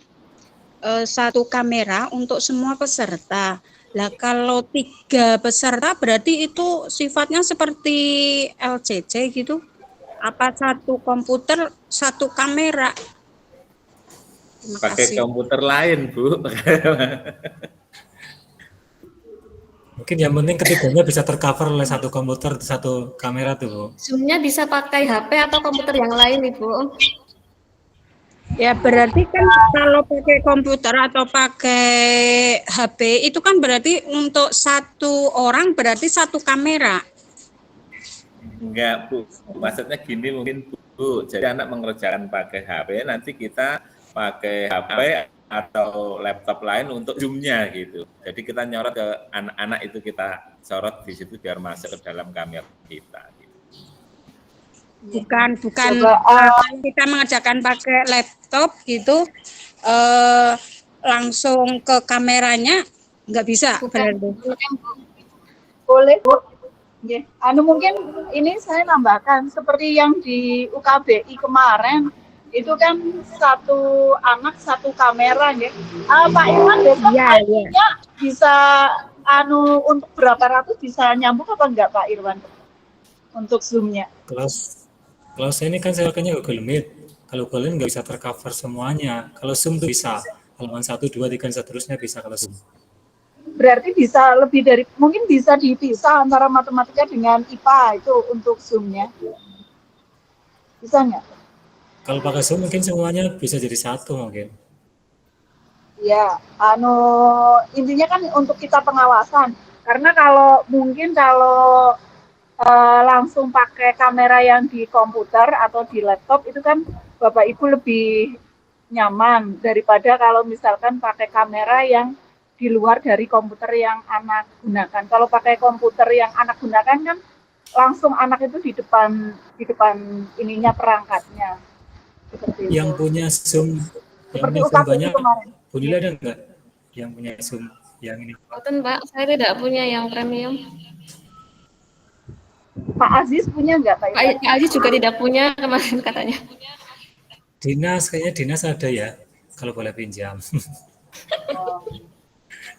1 kamera untuk semua peserta. Lah kalau 3 peserta berarti itu sifatnya seperti LCC gitu? apa satu komputer, satu kamera? Terima Pakai kasih. komputer lain, Bu. Mungkin yang penting ketiganya bisa tercover oleh satu komputer, satu kamera tuh, Bu. Zoom-nya bisa pakai HP atau komputer yang lain, Ibu. Ya berarti kan kalau pakai komputer atau pakai HP itu kan berarti untuk satu orang berarti satu kamera. Enggak, Bu. Maksudnya gini mungkin, Bu. Jadi anak mengerjakan pakai HP, nanti kita pakai HP atau laptop lain untuk Zoom-nya gitu. Jadi kita nyorot ke anak-anak itu, kita sorot di situ biar masuk ke dalam kamera kita. Bukan kalau kita mengerjakan pakai laptop gitu langsung ke kameranya nggak bisa berarti. Boleh, Bu. Ya, mungkin ini saya nambahkan seperti yang di UKBI kemarin itu kan satu anak satu kamera ya. Pak Irwan besok IP-nya bisa untuk berapa ratus bisa nyambung apa enggak Pak Irwan untuk Zoom-nya? Kalau saya ini kan saya pakainya Google Meet. Kalau Google Meet nggak bisa tercover semuanya. Kalau Zoom tuh bisa. Halaman 1, 2, 3, dan seterusnya bisa kalau Zoom. Berarti bisa lebih dari, mungkin bisa dipisah antara matematika dengan IPA itu untuk Zoom-nya. Bisa nggak? Kalau pakai Zoom mungkin semuanya bisa jadi satu mungkin. Ya, intinya kan untuk kita pengawasan. Karena kalau langsung pakai kamera yang di komputer atau di laptop itu kan Bapak Ibu lebih nyaman daripada kalau misalkan pakai kamera yang di luar dari komputer yang anak gunakan. Kalau pakai komputer yang anak gunakan kan langsung anak itu di depan ininya perangkatnya. Seperti yang itu. Punya Zoom, seperti yang punya Zoom banyak, kemarin. Bu Nila ada enggak yang punya Zoom yang ini? Betul, Pak, saya tidak punya yang premium. Pak Aziz punya enggak, Pak? Pak Aziz juga tidak punya kemarin katanya. Kayaknya Dinas ada ya, kalau boleh pinjam.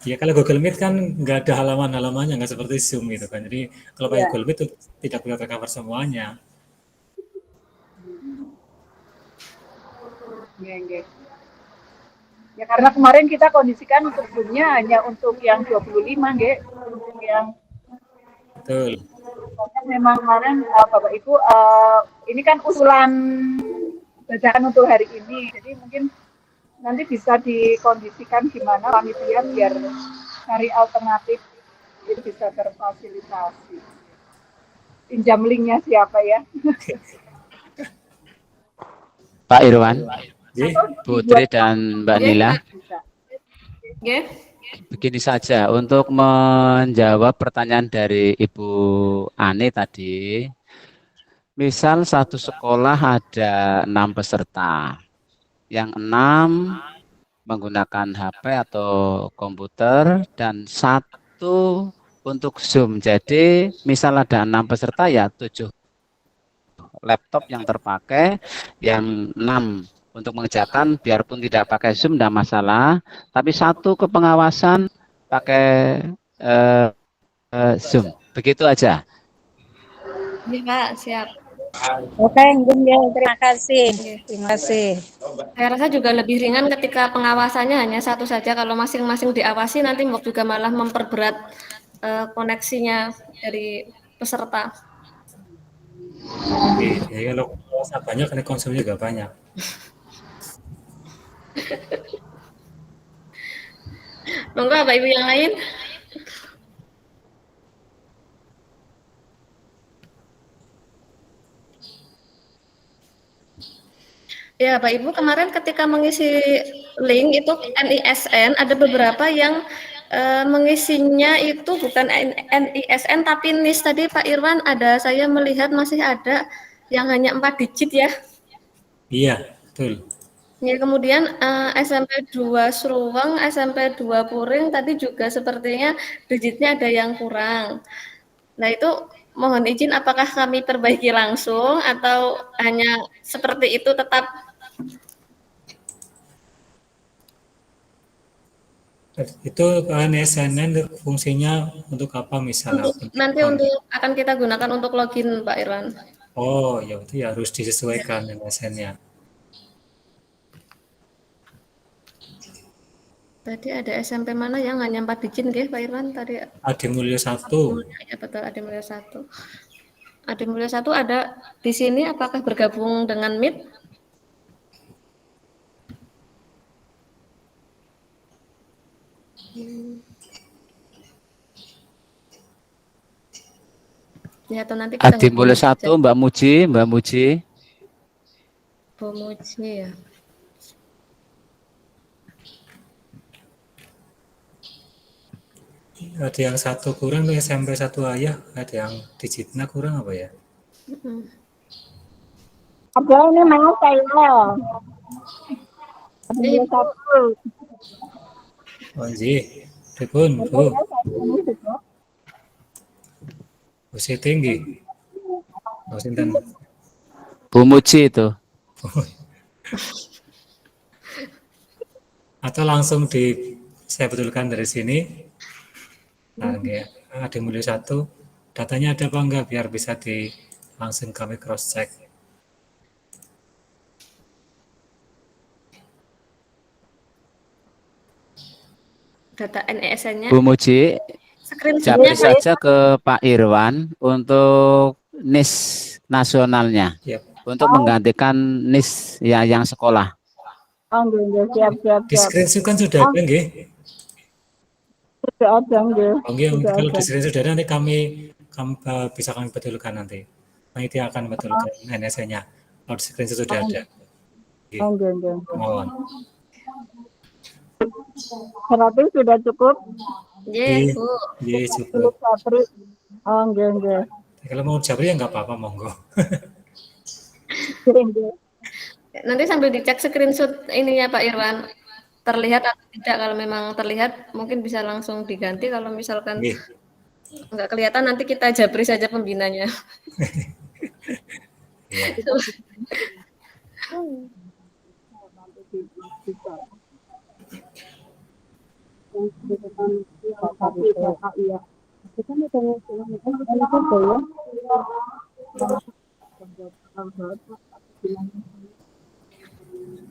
Ya kalau Google Meet kan nggak ada halaman-halamannya, nggak seperti Zoom gitu kan. Jadi kalau pakai Google Meet itu tidak bisa tercover semuanya. Ya karena kemarin kita kondisikan untuk Zoom-nya hanya untuk yang 25, nggih. Yang Betul. Memang kemarin Bapak Ibu ini kan usulan bacaan untuk hari ini. Jadi mungkin nanti bisa dikondisikan gimana panitia biar cari alternatif itu bisa terfasilitasi. Pinjam linknya siapa ya? Pak Irwan, Putri dan Mbak Nila. Begini saja, untuk menjawab pertanyaan dari Ibu Ani tadi, misal satu sekolah ada 6 peserta, yang 6 menggunakan HP atau komputer, dan 1 untuk Zoom. Jadi misal ada 6 peserta ya 7 laptop yang terpakai, yang 6 untuk mengerjakan, biarpun tidak pakai Zoom tidak masalah, tapi 1 ke pengawasan pakai Zoom. Begitu aja. Iya, Pak, siap. Oke, terima kasih. Terima kasih. Saya rasa juga lebih ringan ketika pengawasannya hanya 1 saja. Kalau masing-masing diawasi nanti juga malah memperberat koneksinya dari peserta. Oke, ya kalau banyak kan konsumnya juga banyak. Monggo Bapak Ibu yang lain. Ya, Pak Ibu, kemarin ketika mengisi link itu NISN, ada beberapa yang mengisinya itu bukan NISN tapi NIS. Tadi Pak Irwan saya melihat masih ada yang hanya 4 digit ya. Iya, betul. Ya, kemudian SMP 2 Seruweng, SMP 2 Puring tadi juga sepertinya digitnya ada yang kurang. Nah, itu mohon izin apakah kami perbaiki langsung atau hanya seperti itu tetap? Itu NSNN fungsinya untuk apa misalnya? Nanti akan kita gunakan untuk login, Pak Irwan. Oh, ya itu ya harus disesuaikan MSN-nya. Tadi ada SMP mana yang hanya 4 digit nggih Pak Irwan tadi? Adi Mulyo 1. Ya betul, Adi Mulyo 1. Adi Mulyo 1 ada di sini, apakah bergabung dengan Meet? Ya, atau nanti kita Adi Mulyo 1, Mbak Muji. Bu Muji ya. Ada yang satu kurang tuh SMP 1 ayah, ada yang digitnya kurang apa ya? Ada ini mau saya. Ada satu. Oh iya, pripun Bu? Bu tinggi. Oh sinten? Bu Muji itu. Atau langsung saya betulkan dari sini. Nah, Adi Mulyo 1, datanya ada apa enggak biar bisa langsung kami cross check. Data NESN-nya. Bu Muji, Screenshot-nya japri saja ke Pak Irwan untuk NIS nasionalnya. Untuk menggantikan NIS ya yang sekolah. Oh, nggih, siap. Di screenshot kan sudah ada nggih? Sudah ada nggih. Oh, nggih, kalau di screenshot sudah ada, nanti kami bisa kami betulkan nanti. Panitia akan betulkan NSN-nya. Kalau di screenshot sudah ada. Oh, nggih. Mohon. Berarti sudah cukup? Iya, Bu. Iya, cukup. Oh, nggih. Kalau mau japri ya nggak apa-apa, monggo. Nanti sambil dicek screenshot ininya Pak Irwan, terlihat atau tidak. Kalau memang terlihat mungkin bisa langsung diganti, kalau misalkan nggak kelihatan nanti kita japri saja pembinanya.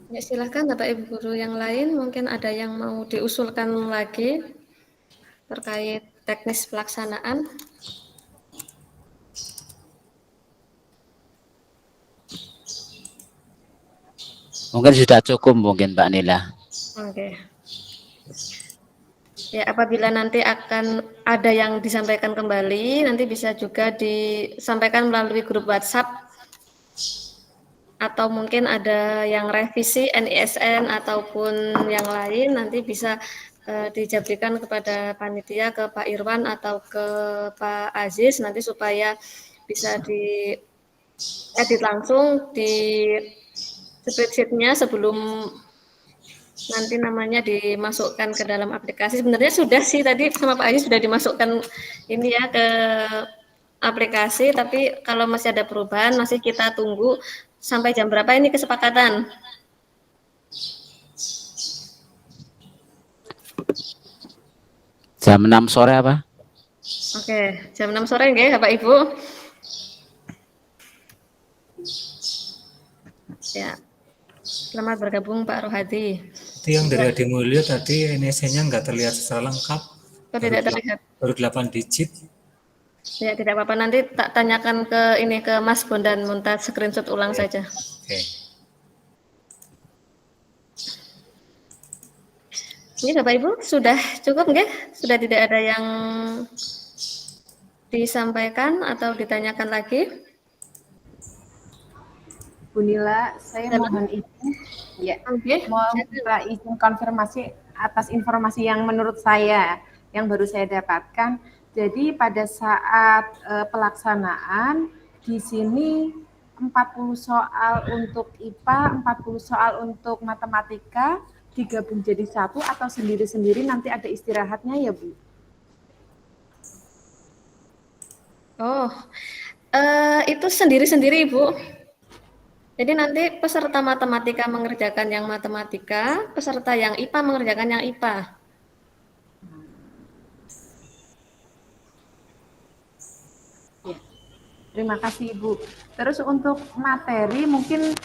Ya, silahkan Bapak Ibu guru yang lain, mungkin ada yang mau diusulkan lagi terkait teknis pelaksanaan. Mungkin sudah cukup mungkin Mbak Nila. Oke. Ya, apabila nanti akan ada yang disampaikan kembali, nanti bisa juga disampaikan melalui grup WhatsApp, atau mungkin ada yang revisi NISN ataupun yang lain, nanti bisa dijabrikan kepada panitia, ke Pak Irwan atau ke Pak Aziz, nanti supaya bisa diedit langsung di spreadsheet-nya sebelum nanti namanya dimasukkan ke dalam aplikasi. Sebenarnya sudah sih tadi sama Pak Aziz sudah dimasukkan ini ya ke aplikasi, tapi kalau masih ada perubahan masih kita tunggu sampai jam berapa ini kesepakatan. Jam 6 sore apa? Oke, jam 6 sore nggih Bapak Ibu. Ya. Selamat bergabung Pak Rohadi. Itu yang dari Adi Mulyo tadi NSN-nya nggak terlihat secara lengkap. Tidak terlihat. Baru 8 digit. Ya, tidak apa-apa, nanti tak tanyakan ke Mas Bondan, minta screenshot ulang saja. Oke. Ini Bapak Ibu sudah cukup nggih? Sudah tidak ada yang disampaikan atau ditanyakan lagi? Bu Nila, saya mohon izin, ya, mau minta izin konfirmasi atas informasi yang menurut saya, yang baru saya dapatkan. Jadi pada saat pelaksanaan, di sini 40 soal untuk IPA, 40 soal untuk matematika, digabung jadi satu atau sendiri-sendiri nanti ada istirahatnya ya Bu? Oh, itu sendiri-sendiri Ibu. Jadi nanti peserta matematika mengerjakan yang matematika, peserta yang IPA mengerjakan yang IPA. Ya. 40 Terima kasih Ibu. Terus untuk materi mungkin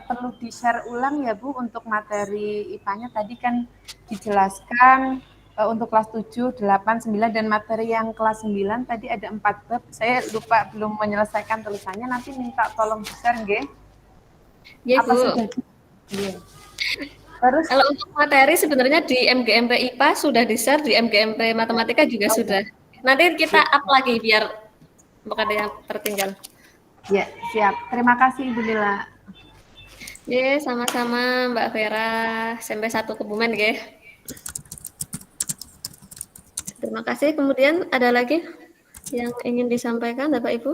perlu di-share ulang ya Bu, untuk materi IPA-nya tadi kan dijelaskan untuk kelas 7, 8, 9, dan materi yang kelas 9 tadi ada 4 bab. Saya lupa belum menyelesaikan tulisannya, nanti minta tolong di-share nggih. Iya, Apa Bu. sudah? Iya. Terus kalau untuk materi sebenarnya di MGMP IPA sudah di-share, di MGMP Matematika juga sudah. Nanti kita up lagi biar bukan ada yang tertinggal. Ya, siap. Terima kasih Ibu Lila. Ya, sama-sama Mbak Vera, SMP 1 Kebumen, ya. Terima kasih. Kemudian ada lagi yang ingin disampaikan Bapak Ibu?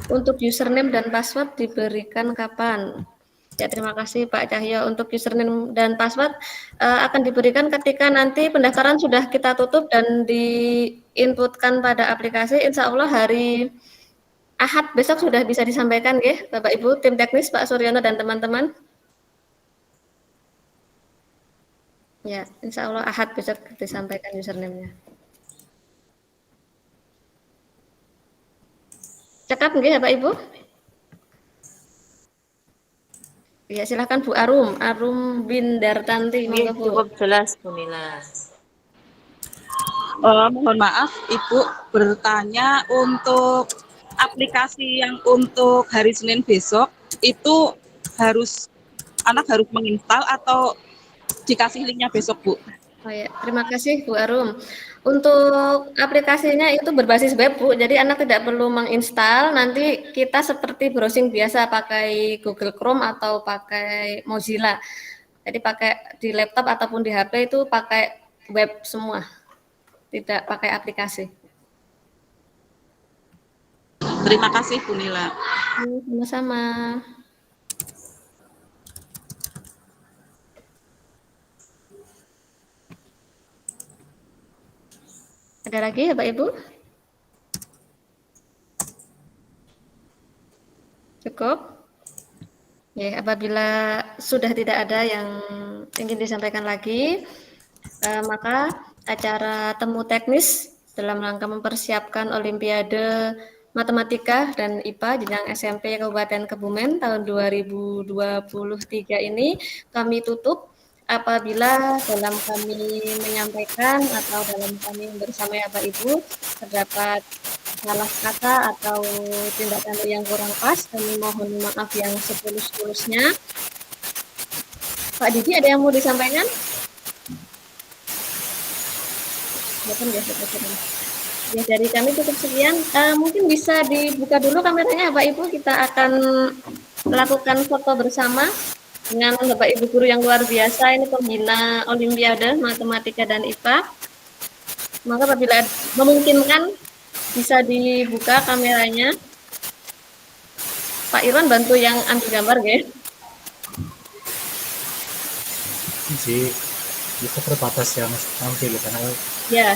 Untuk username dan password diberikan kapan? Ya, terima kasih Pak Cahyo. Untuk username dan password akan diberikan ketika nanti pendaftaran sudah kita tutup dan diinputkan pada aplikasi. Insya Allah hari Ahad besok sudah bisa disampaikan ya Bapak Ibu, tim teknis Pak Suryono dan teman-teman. Ya, insya Allah Ahad besok disampaikan username-nya. Cekap nggih Bapak Ibu? Ya, silakan Bu Arum, Arum Bindartanti. Iya, cukup jelas Bu Nila. Mohon maaf Ibu bertanya, untuk aplikasi yang untuk hari Senin besok itu anak harus menginstal atau dikasih linknya besok Bu? Oh ya, terima kasih Bu Arum. Untuk aplikasinya itu berbasis web Bu, jadi anak tidak perlu menginstal. Nanti kita seperti browsing biasa pakai Google Chrome atau pakai Mozilla. Jadi pakai di laptop ataupun di HP itu pakai web semua, tidak pakai aplikasi. Terima kasih Bu Nila. Sama-sama. Ada lagi ya Pak Ibu? Cukup? Ya, apabila sudah tidak ada yang ingin disampaikan lagi, maka acara temu teknis dalam rangka mempersiapkan Olimpiade Matematika dan IPA jenjang SMP Kabupaten Kebumen tahun 2023 ini kami tutup apabila dalam kami menyampaikan atau dalam kami bersama Bapak Ibu terdapat salah kata atau tindak tanduk yang kurang pas, kami mohon maaf yang setulus-tulusnya. Pak Didi, ada yang mau disampaikan? Ya, dari kami cukup sekian. Mungkin bisa dibuka dulu kameranya Bapak Ibu, kita akan melakukan foto bersama dengan Bapak Ibu guru yang luar biasa, ini pembina Olimpiade Matematika dan IPA. Maka apabila memungkinkan bisa dibuka kameranya. Pak Irwan bantu yang ambil gambar, guys. Sih, itu terbatas yang tampil karena ya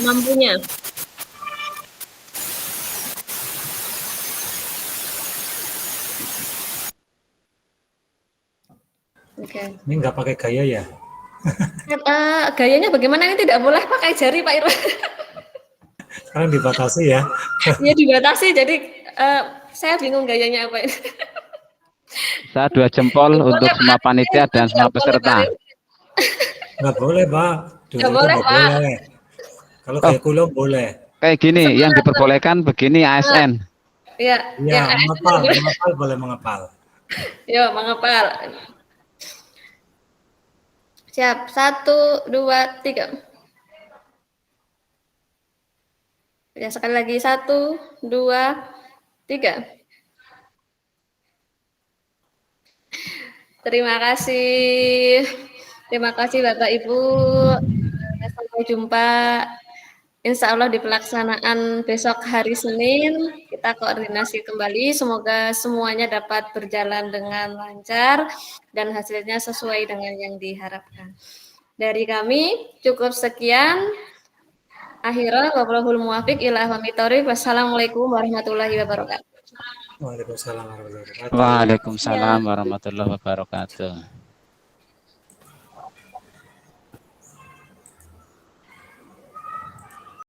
mampunya. Oke. Ini nggak pakai gaya ya? Gayanya bagaimana? Ini tidak boleh pakai jari Pak Irwan. Sekarang dibatasi ya? Ya dibatasi, jadi saya bingung gayanya apa ini. Saya 2 jempol untuk semua panitia dan semua peserta. Nggak boleh Pak. Nggak boleh Pak. Boleh. Kalau kayak kulung boleh. Kayak gini, yang diperbolehkan begini ASN. Iya. Iya, mengepal boleh mengepal. Yo, mengepal. Siap, 1, 2, 3. Ya, sekali lagi 1, 2, 3. Terima kasih. Terima kasih Bapak Ibu. Sampai jumpa. Insya Allah di pelaksanaan besok hari Senin kita koordinasi kembali. Semoga semuanya dapat berjalan dengan lancar dan hasilnya sesuai dengan yang diharapkan. Dari kami cukup sekian. Akhirnya wallahul muwaffiq ila aqwamit thoriq. Wassalamualaikum warahmatullahi wabarakatuh. Waalaikumsalam warahmatullahi wabarakatuh. Waalaikumsalam warahmatullahi wabarakatuh.